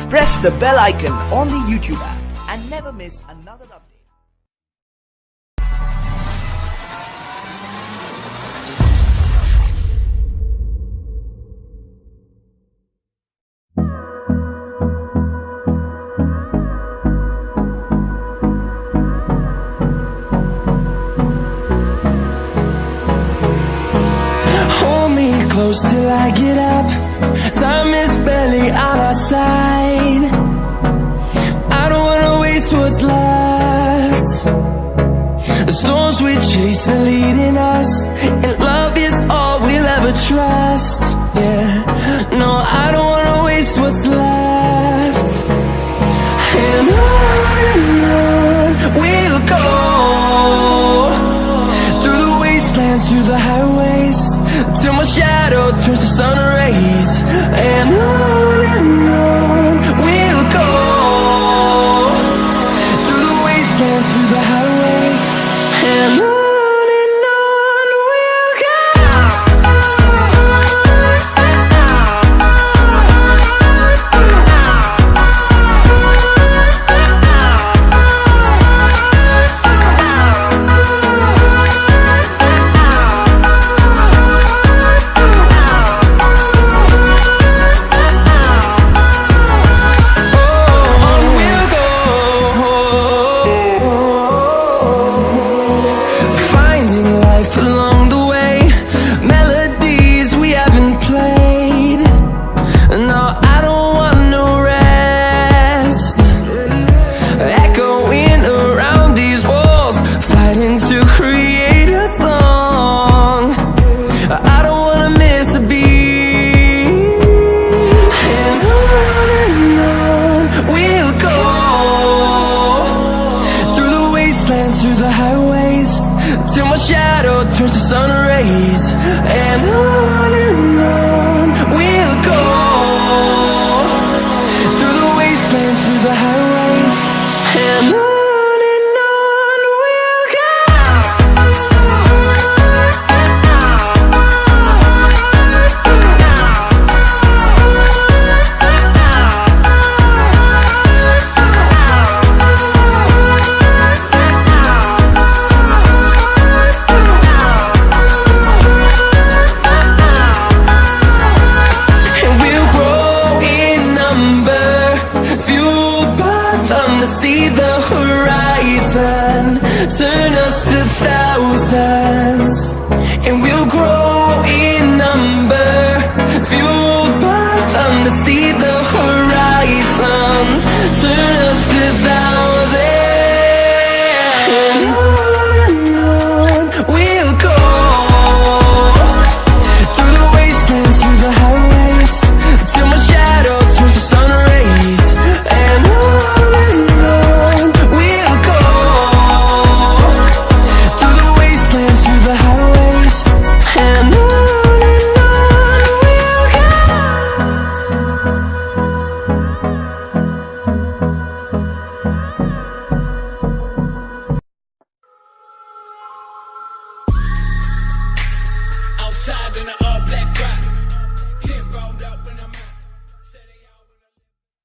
Press the bell icon on the YouTube app and never miss another update. Close till I get up. Time is barely on our side. I don't wanna waste what's left. The storms we chase are leading us, and love is all we'll ever trust. Yeah, no, I don't wanna waste what's left. And on we'll go, through the wastelands, through the highways, till my shadow turns to sun rays. And on we'll go, through the wastelands, through the highways, and on we'll go. Through the highways, till my shadow turns to sun rays. And